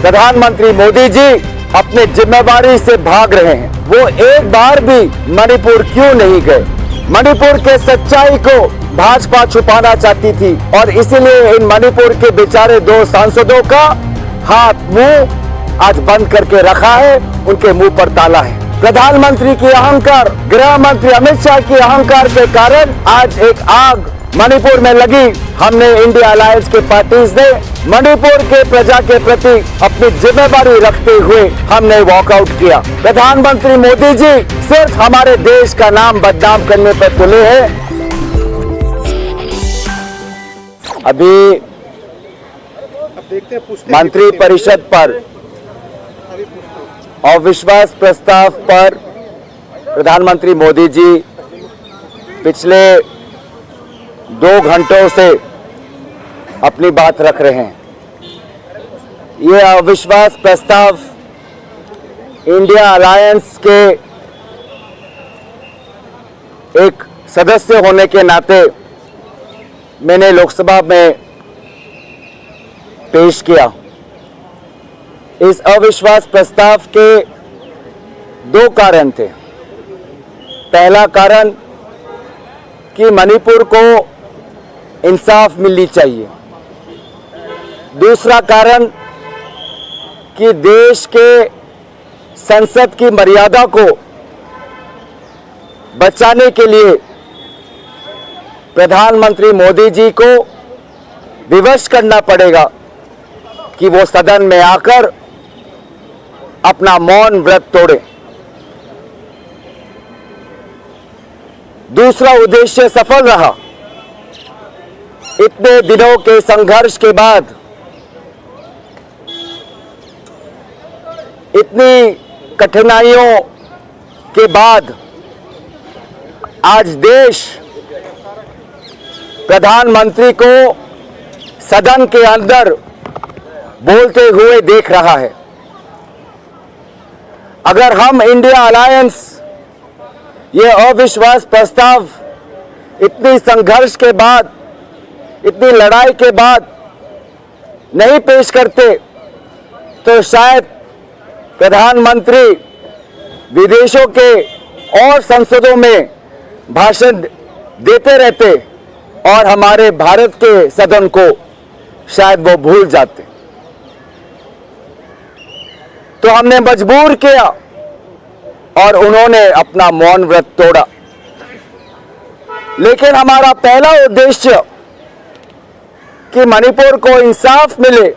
प्रधानमंत्री मोदी जी अपने जिम्मेवारी से भाग रहे हैं। वो एक बार भी मणिपुर क्यों नहीं गए? मणिपुर के सच्चाई को भाजपा छुपाना चाहती थी और इसीलिए इन मणिपुर के बेचारे 2 सांसदों का हाथ मुंह आज बंद करके रखा है, उनके मुंह पर ताला है। प्रधानमंत्री की अहंकार, गृह मंत्री अमित शाह की अहंकार के कारण आज एक आग मणिपुर में लगी। हमने इंडिया अलायंस के पार्टीज ने मणिपुर के प्रजा के प्रति अपनी जिम्मेदारी रखते हुए हमने वॉकआउट किया। प्रधानमंत्री मोदी जी सिर्फ हमारे देश का नाम बदनाम करने पर तुले हैं। अभी मंत्री परिषद पर अविश्वास प्रस्ताव पर प्रधानमंत्री मोदी जी पिछले 2 घंटों से अपनी बात रख रहे हैं। ये अविश्वास प्रस्ताव इंडिया अलायंस के एक सदस्य होने के नाते मैंने लोकसभा में पेश किया। इस अविश्वास प्रस्ताव के 2 कारण थे। पहला कारण कि मणिपुर को इंसाफ मिलनी चाहिए। दूसरा कारण कि देश के संसद की मर्यादा को बचाने के लिए प्रधानमंत्री मोदी जी को विवश करना पड़ेगा कि वो सदन में आकर अपना मौन व्रत तोड़े। दूसरा उद्देश्य सफल रहा। इतने दिनों के संघर्ष के बाद, इतनी कठिनाइयों के बाद आज देश प्रधानमंत्री को सदन के अंदर बोलते हुए देख रहा है। अगर हम इंडिया अलायंस ये अविश्वास प्रस्ताव इतनी संघर्ष के बाद, इतनी लड़ाई के बाद नहीं पेश करते तो शायद प्रधानमंत्री विदेशों के और संसदों में भाषण देते रहते और हमारे भारत के सदन को शायद वो भूल जाते। तो हमने मजबूर किया और उन्होंने अपना मौन व्रत तोड़ा। लेकिन हमारा पहला उद्देश्य कि मणिपुर को इंसाफ मिले,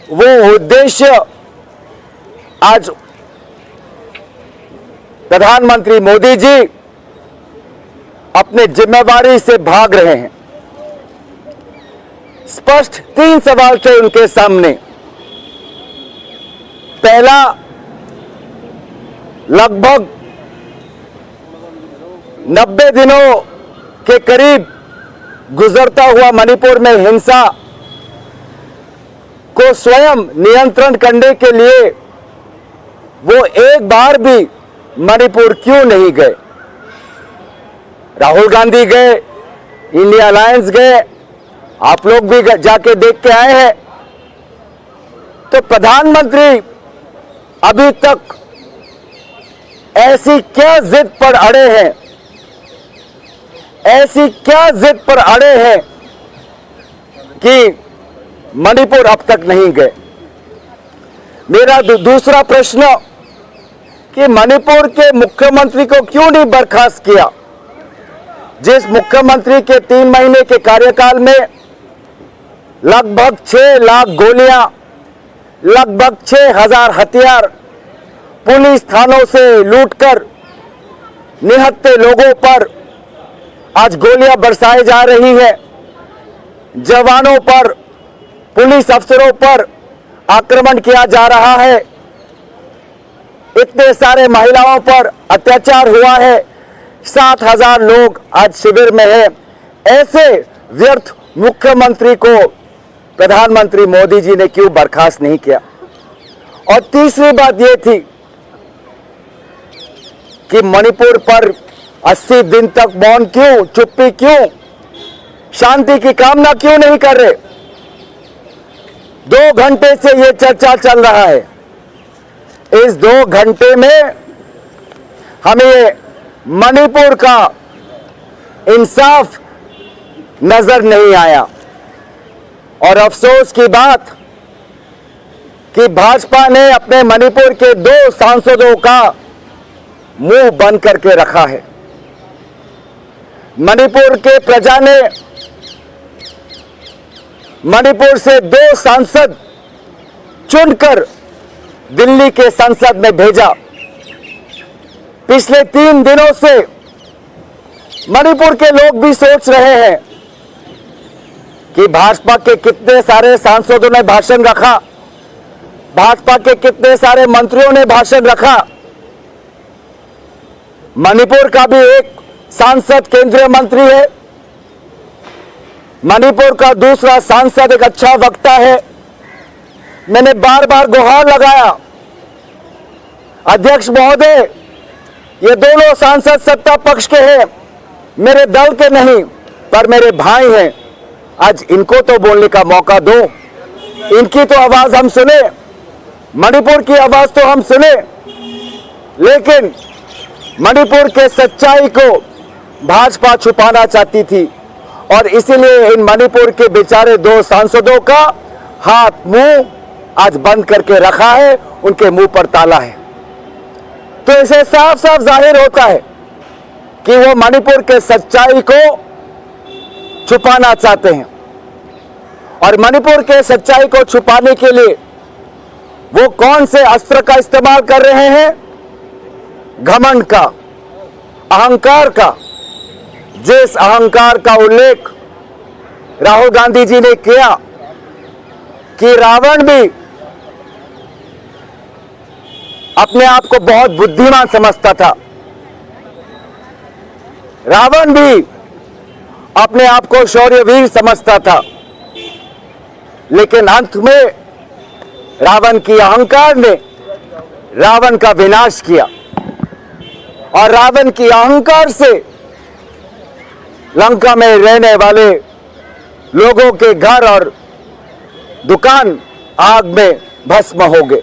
वो उद्देश्य आज प्रधानमंत्री मोदी जी अपने जिम्मेवारी से भाग रहे हैं। स्पष्ट 3 सवाल थे उनके सामने। पहला, लगभग 90 दिनों के करीब गुजरता हुआ मणिपुर में हिंसा को स्वयं नियंत्रण करने के लिए वो एक बार भी मणिपुर क्यों नहीं गए? राहुल गांधी गए, इंडिया अलायंस गए, आप लोग भी जाके देख के आए हैं। तो प्रधानमंत्री अभी तक ऐसी क्या जिद पर अड़े हैं, ऐसी क्या जिद पर अड़े हैं कि मणिपुर अब तक नहीं गए? मेरा दूसरा प्रश्न कि मणिपुर के मुख्यमंत्री को क्यों नहीं बर्खास्त किया? जिस मुख्यमंत्री के 3 महीने के कार्यकाल में लगभग 6 लाख गोलियां, लगभग 6000 हथियार पुलिस थानों से लूटकर निहत्थे लोगों पर आज गोलियां बरसाई जा रही है, जवानों पर, पुलिस अफसरों पर आक्रमण किया जा रहा है, इतने सारे महिलाओं पर अत्याचार हुआ है, 7000 लोग आज शिविर में हैं। ऐसे व्यर्थ मुख्यमंत्री को प्रधानमंत्री मोदी जी ने क्यों बर्खास्त नहीं किया? और तीसरी बात यह थी कि मणिपुर पर 80 दिन तक मौन क्यों, चुप्पी क्यों, शांति की कामना क्यों नहीं कर रहे? 2 घंटे से ये चर्चा चल रहा है। इस 2 घंटे में हमें मणिपुर का इंसाफ नजर नहीं आया। और अफसोस की बात कि भाजपा ने अपने मणिपुर के 2 सांसदों का मुंह बंद करके रखा है। मणिपुर के प्रजा ने मणिपुर से 2 सांसद चुनकर दिल्ली के संसद में भेजा। पिछले 3 दिनों से मणिपुर के लोग भी सोच रहे हैं कि भाजपा के कितने सारे सांसदों ने भाषण रखा, भाजपा के कितने सारे मंत्रियों ने भाषण रखा। मणिपुर का भी एक सांसद केंद्रीय मंत्री है, मणिपुर का दूसरा सांसद एक अच्छा वक्ता है। मैंने बार बार गुहार लगाया, अध्यक्ष महोदय, ये दोनों सांसद सत्ता पक्ष के हैं, मेरे दल के नहीं, पर मेरे भाई हैं। आज इनको तो बोलने का मौका दो, इनकी तो आवाज हम सुने, मणिपुर की आवाज तो हम सुने। लेकिन मणिपुर के सच्चाई को भाजपा छुपाना चाहती थी और इसीलिए इन मणिपुर के बेचारे 2 सांसदों का हाथ मुंह आज बंद करके रखा है, उनके मुंह पर ताला है। तो इसे साफ साफ जाहिर होता है कि वो मणिपुर के सच्चाई को छुपाना चाहते हैं और मणिपुर के सच्चाई को छुपाने के लिए वो कौन से अस्त्र का इस्तेमाल कर रहे हैं? घमंड का, अहंकार का। जिस अहंकार का उल्लेख राहुल गांधी जी ने किया कि रावण भी अपने आप को बहुत बुद्धिमान समझता था, रावण भी अपने आप को शौर्यवीर समझता था, लेकिन अंत में रावण की अहंकार ने रावण का विनाश किया और रावण की अहंकार से लंका में रहने वाले लोगों के घर और दुकान आग में भस्म हो गए।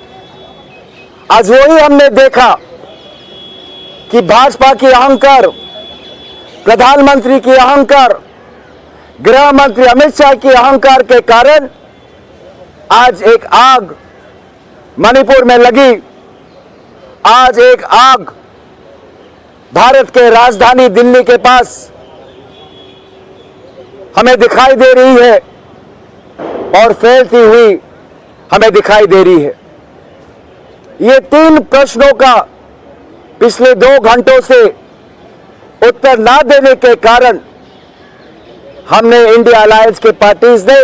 आज वही हमने देखा कि भाजपा की अहंकार, प्रधानमंत्री की अहंकार, गृह मंत्री अमित शाह की अहंकार के कारण आज एक आग मणिपुर में लगी। आज एक आग भारत के राजधानी दिल्ली के पास हमें दिखाई दे रही है और फैलती हुई हमें दिखाई दे रही है। ये 3 प्रश्नों का पिछले 2 घंटों से उत्तर ना देने के कारण हमने इंडिया अलायंस के पार्टीज ने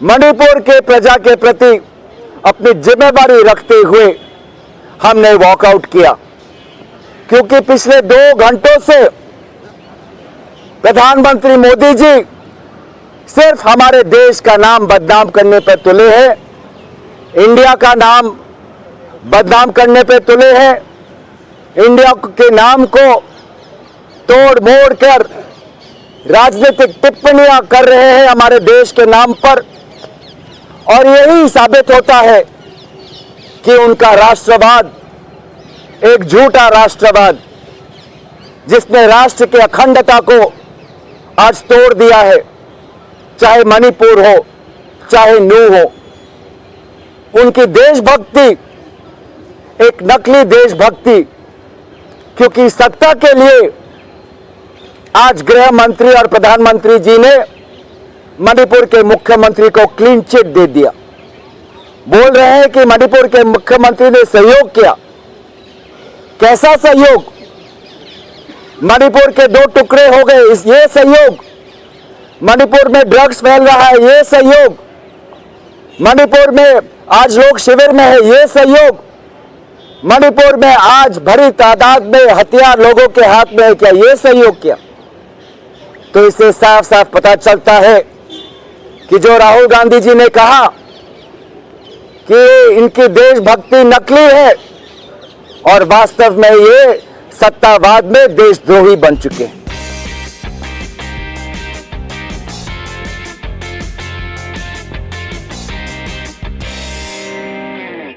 मणिपुर के प्रजा के प्रति अपनी जिम्मेदारी रखते हुए हमने वॉकआउट किया, क्योंकि पिछले 2 घंटों से प्रधानमंत्री मोदी जी सिर्फ हमारे देश का नाम बदनाम करने पर तुले हैं, इंडिया का नाम बदनाम करने पर तुले हैं, इंडिया के नाम को तोड़ मोड़ कर राजनीतिक टिप्पणियां कर रहे हैं हमारे देश के नाम पर। और यही साबित होता है कि उनका राष्ट्रवाद एक झूठा राष्ट्रवाद, जिसने राष्ट्र की अखंडता को आज तोड़ दिया है, चाहे मणिपुर हो चाहे नू हो। उनकी देशभक्ति एक नकली देशभक्ति, क्योंकि सत्ता के लिए आज गृह मंत्री और प्रधानमंत्री जी ने मणिपुर के मुख्यमंत्री को क्लीन चिट दे दिया। बोल रहे हैं कि मणिपुर के मुख्यमंत्री ने सहयोग किया। कैसा सहयोग? मणिपुर के 2 टुकड़े हो गए, ये सहयोग। मणिपुर में ड्रग्स फैल रहा है, ये सहयोग। मणिपुर में आज लोग शिविर में है, ये सहयोग। मणिपुर में आज भरी तादाद में हथियार लोगों के हाथ में है, क्या ये सहयोग किया? तो इससे साफ साफ पता चलता है कि जो राहुल गांधी जी ने कहा कि इनकी देशभक्ति नकली है और वास्तव में ये सत्तावाद में देशद्रोही बन चुके हैं।